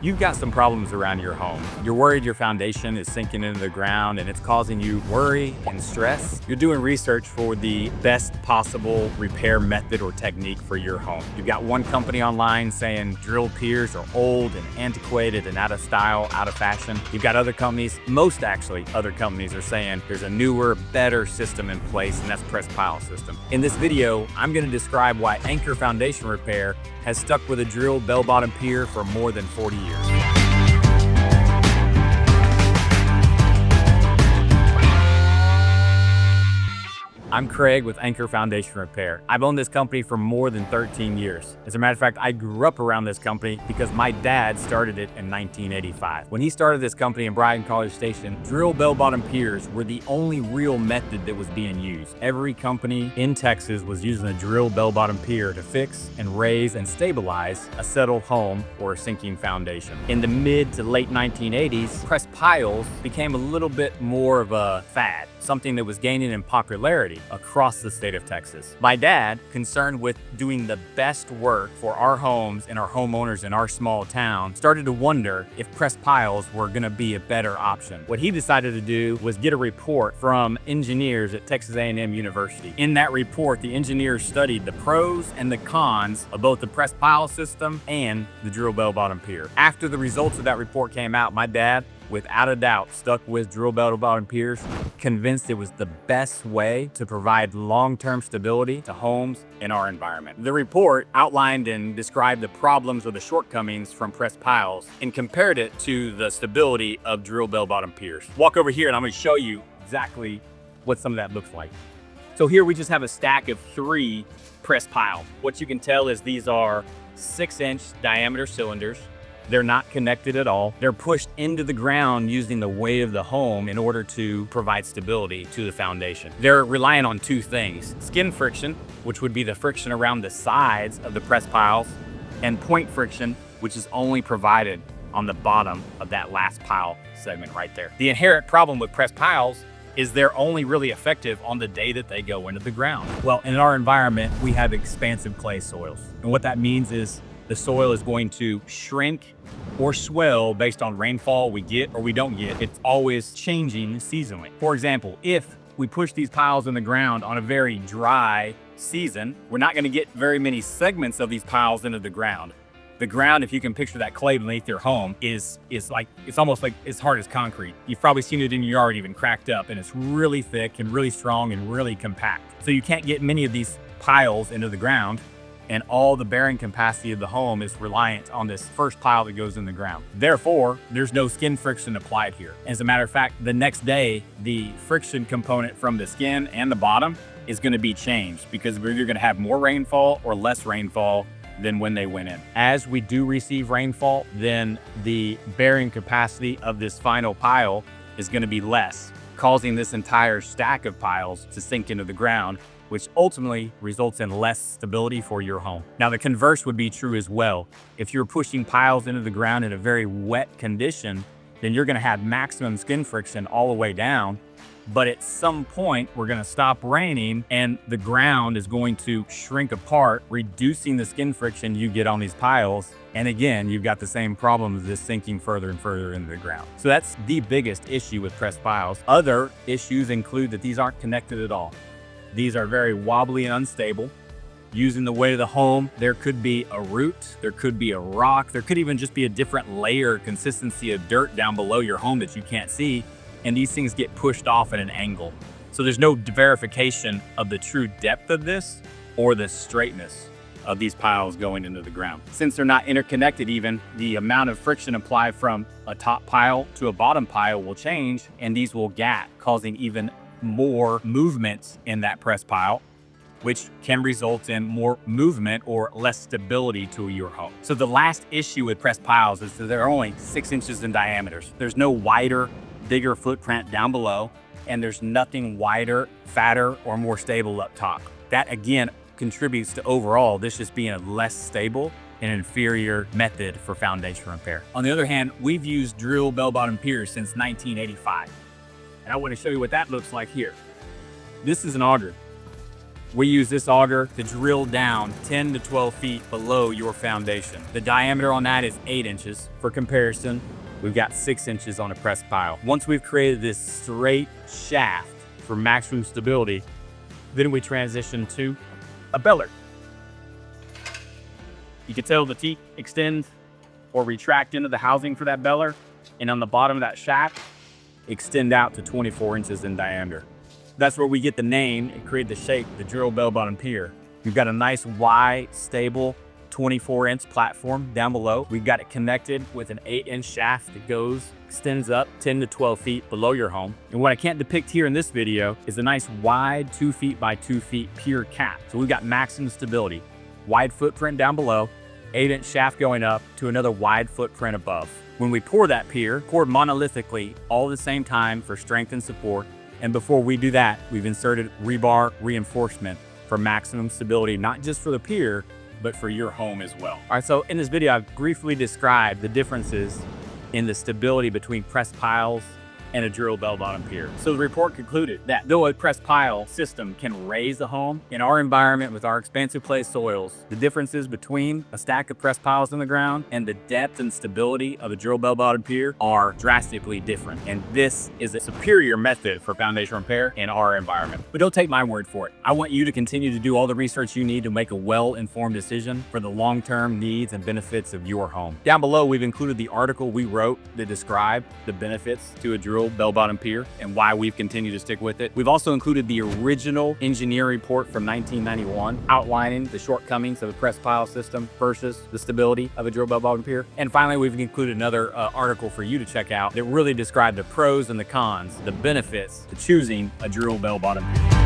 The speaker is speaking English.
You've got some problems around your home. You're worried your foundation is sinking into the ground and it's causing you worry and stress. You're doing research for the best possible repair method or technique for your home. You've got one company online saying drill piers are old and antiquated and out of style, out of fashion. You've got other companies, other companies are saying there's a newer, better system in place, and that's press pile system. In this video, I'm going to describe why Anchor Foundation Repair has stuck with a drill bell-bottom pier for more than 40 years. I'm Craig with Anchor Foundation Repair. I've owned this company for more than 13 years. As a matter of fact, I grew up around this company because my dad started it in 1985. When he started this company in Bryan College Station, drill bell-bottom piers were the only real method that was being used. Every company in Texas was using a drill bell-bottom pier to fix and raise and stabilize a settled home or a sinking foundation. In the mid to late 1980s, press piles became a little bit more of a fad, something that was gaining in popularity across the state of Texas. My dad, concerned with doing the best work for our homes and our homeowners in our small town, started to wonder if press piles were gonna be a better option. What he decided to do was get a report from engineers at Texas A&M University. In that report, the engineers studied the pros and the cons of both the press pile system and the drill bell-bottom pier. After the results of that report came out, my dad, without a doubt, stuck with drill bell-bottom piers, convinced it was the best way to provide long-term stability to homes in our environment. The report outlined and described the problems or the shortcomings from press piles and compared it to the stability of drill bell-bottom piers. Walk over here and I'm gonna show you exactly what some of that looks like. So here we just have a stack of 3 press pile. What you can tell is these are 6-inch diameter cylinders. They're not connected at all. They're pushed into the ground using the weight of the home in order to provide stability to the foundation. They're relying on 2 things: skin friction, which would be the friction around the sides of the press piles, and point friction, which is only provided on the bottom of that last pile segment right there. The inherent problem with press piles is they're only really effective on the day that they go into the ground. Well, in our environment, we have expansive clay soils. And what that means is the soil is going to shrink or swell based on rainfall we get or we don't get. It's always changing seasonally. For example, if we push these piles in the ground on a very dry season, we're not gonna get very many segments of these piles into the ground. The ground, if you can picture that clay beneath your home, is almost like as hard as concrete. You've probably seen it in your yard even cracked up, and it's really thick and really strong and really compact. So you can't get many of these piles into the ground, and all the bearing capacity of the home is reliant on this first pile that goes in the ground. Therefore, there's no skin friction applied here. As a matter of fact, the next day, the friction component from the skin and the bottom is gonna be changed because we're either gonna have more rainfall or less rainfall than when they went in. As we do receive rainfall, then the bearing capacity of this final pile is gonna be less, causing this entire stack of piles to sink into the ground, which ultimately results in less stability for your home. Now, the converse would be true as well. If you're pushing piles into the ground in a very wet condition, then you're gonna have maximum skin friction all the way down. But at some point, we're gonna stop raining and the ground is going to shrink apart, reducing the skin friction you get on these piles. And again, you've got the same problem of this sinking further and further into the ground. So that's the biggest issue with press piles. Other issues include that these aren't connected at all. These are very wobbly and unstable. Using the weight of the home, there could be a root, there could be a rock, there could even just be a different layer consistency of dirt down below your home that you can't see, and these things get pushed off at an angle. So there's no verification of the true depth of this or the straightness of these piles going into the ground. Since they're not interconnected even, the amount of friction applied from a top pile to a bottom pile will change, and these will gap, causing even more movement in that press pile, which can result in more movement or less stability to your home. So the last issue with press piles is that they're only 6 inches in diameter. There's no wider, bigger footprint down below, and there's nothing wider, fatter, or more stable up top. That again contributes to overall this just being a less stable and inferior method for foundation repair. On the other hand, we've used drill bell-bottom piers since 1985. And I want to show you what that looks like here. This is an auger. We use this auger to drill down 10 to 12 feet below your foundation. The diameter on that is 8 inches. For comparison, we've got 6 inches on a press pile. Once we've created this straight shaft for maximum stability, then we transition to a beller. You can tell the teeth extend or retract into the housing for that beller, and on the bottom of that shaft, extend out to 24 inches in diameter. That's where we get the name and create the shape, the drill bell bottom pier. We've got a nice wide, stable 24-inch platform down below. We've got it connected with an 8-inch shaft that extends up 10 to 12 feet below your home. And what I can't depict here in this video is a nice wide 2 feet by 2 feet pier cap. So we've got maximum stability, wide footprint down below, 8-inch shaft going up to another wide footprint above. When we pour that pier, pour monolithically all at the same time for strength and support. And before we do that, we've inserted rebar reinforcement for maximum stability, not just for the pier, but for your home as well. All right, so in this video, I've briefly described the differences in the stability between press piles and a drill bell bottom pier. So the report concluded that though a press pile system can raise a home, in our environment with our expansive clay soils, the differences between a stack of press piles in the ground and the depth and stability of a drill bell bottom pier are drastically different. And this is a superior method for foundation repair in our environment. But don't take my word for it. I want you to continue to do all the research you need to make a well-informed decision for the long-term needs and benefits of your home. Down below, we've included the article we wrote that described the benefits to a drill bell bottom pier and why we've continued to stick with it. We've also included the original engineering report from 1991 outlining the shortcomings of a press pile system versus the stability of a drill bell bottom pier. And finally, we've included another article for you to check out that really described the pros and the cons, the benefits to choosing a drill bell bottom pier.